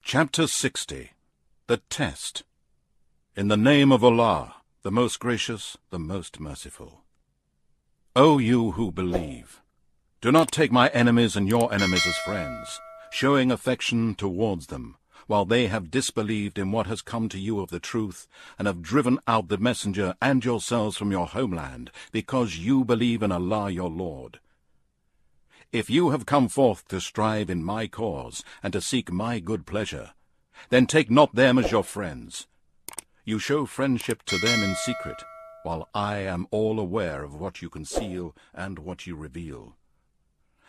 Chapter 60. The Test. In the name of Allah, the most gracious, the most merciful. O you who believe, do not take my enemies and your enemies as friends, showing affection towards them, while they have disbelieved in what has come to you of the truth, and have driven out the messenger and yourselves from your homeland, because you believe in Allah your Lord. If you have come forth to strive in my cause, and to seek my good pleasure, then take not them as your friends. You show friendship to them in secret, while I am all aware of what you conceal and what you reveal.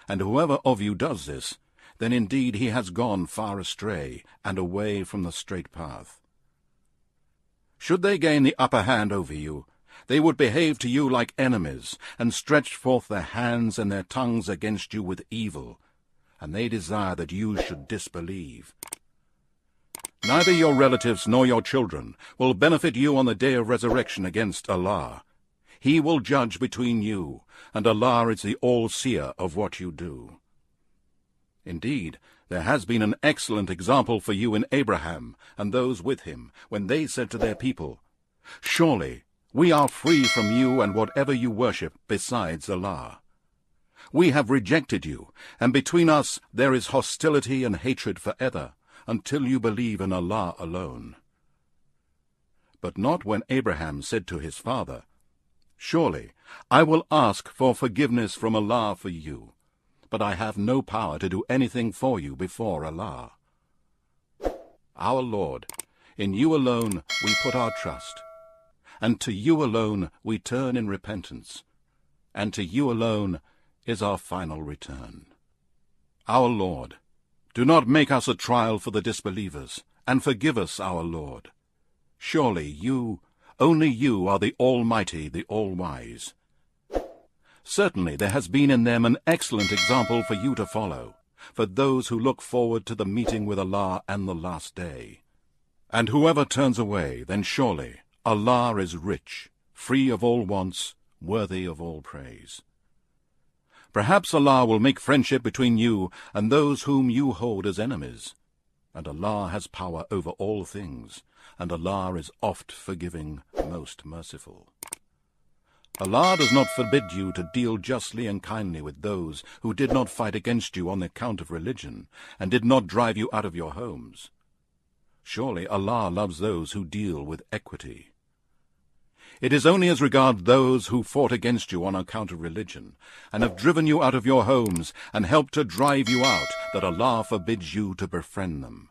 And whoever of you does this, then indeed he has gone far astray, and away from the straight path. Should they gain the upper hand over you, they would behave to you like enemies, and stretch forth their hands and their tongues against you with evil, and they desire that you should disbelieve. Neither your relatives nor your children will benefit you on the day of resurrection against Allah. He will judge between you, and Allah is the all-seer of what you do. Indeed, there has been an excellent example for you in Abraham and those with him, when they said to their people, "Surely we are free from you and whatever you worship besides Allah. We have rejected you, and between us there is hostility and hatred forever, until you believe in Allah alone." But not when Abraham said to his father, "Surely I will ask for forgiveness from Allah for you, but I have no power to do anything for you before Allah. Our Lord, in you alone we put our trust, and to you alone we turn in repentance, and to you alone is our final return. Our Lord, do not make us a trial for the disbelievers, and forgive us, our Lord. Surely you, only you, are the Almighty, the All-Wise. Certainly there has been in them an excellent example for you to follow, for those who look forward to the meeting with Allah and the last day. And whoever turns away, then surely Allah is rich, free of all wants, worthy of all praise. Perhaps Allah will make friendship between you and those whom you hold as enemies. And Allah has power over all things, and Allah is oft forgiving, most merciful. Allah does not forbid you to deal justly and kindly with those who did not fight against you on account of religion, and did not drive you out of your homes. Surely Allah loves those who deal with equity. It is only as regards those who fought against you on account of religion, and have driven you out of your homes, and helped to drive you out, that Allah forbids you to befriend them.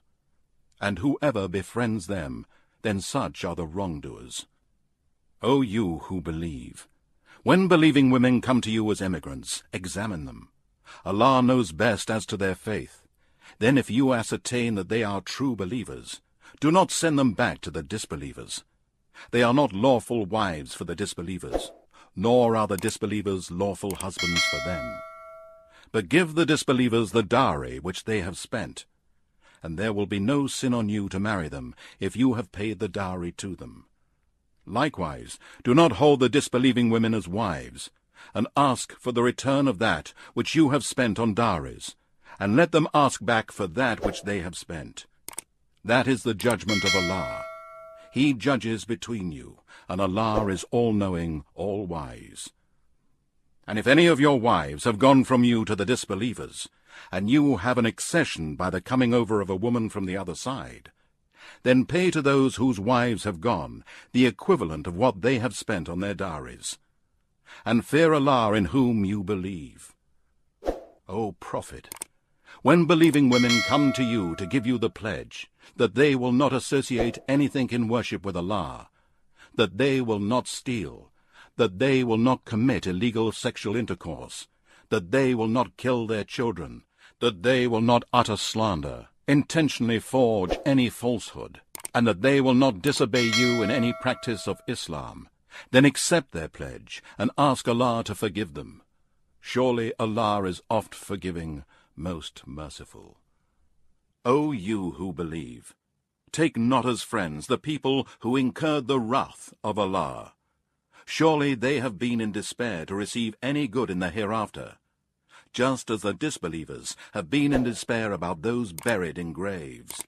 And whoever befriends them, then such are the wrongdoers. O you who believe, when believing women come to you as emigrants, examine them. Allah knows best as to their faith. Then if you ascertain that they are true believers, do not send them back to the disbelievers. They are not lawful wives for the disbelievers, nor are the disbelievers lawful husbands for them. But give the disbelievers the dowry which they have spent, and there will be no sin on you to marry them, if you have paid the dowry to them. Likewise, do not hold the disbelieving women as wives, and ask for the return of that which you have spent on dowries, and let them ask back for that which they have spent. That is the judgment of Allah. He judges between you, and Allah is all-knowing, all-wise. And if any of your wives have gone from you to the disbelievers, and you have an accession by the coming over of a woman from the other side, then pay to those whose wives have gone the equivalent of what they have spent on their dowries. And fear Allah in whom you believe. O Prophet, when believing women come to you to give you the pledge that they will not associate anything in worship with Allah, that they will not steal, that they will not commit illegal sexual intercourse, that they will not kill their children, that they will not utter slander, intentionally forge any falsehood, and that they will not disobey you in any practice of Islam, then accept their pledge and ask Allah to forgive them. Surely Allah is oft forgiving, most merciful. O you who believe, take not as friends the people who incurred the wrath of Allah. Surely they have been in despair to receive any good in the hereafter, just as the disbelievers have been in despair about those buried in graves.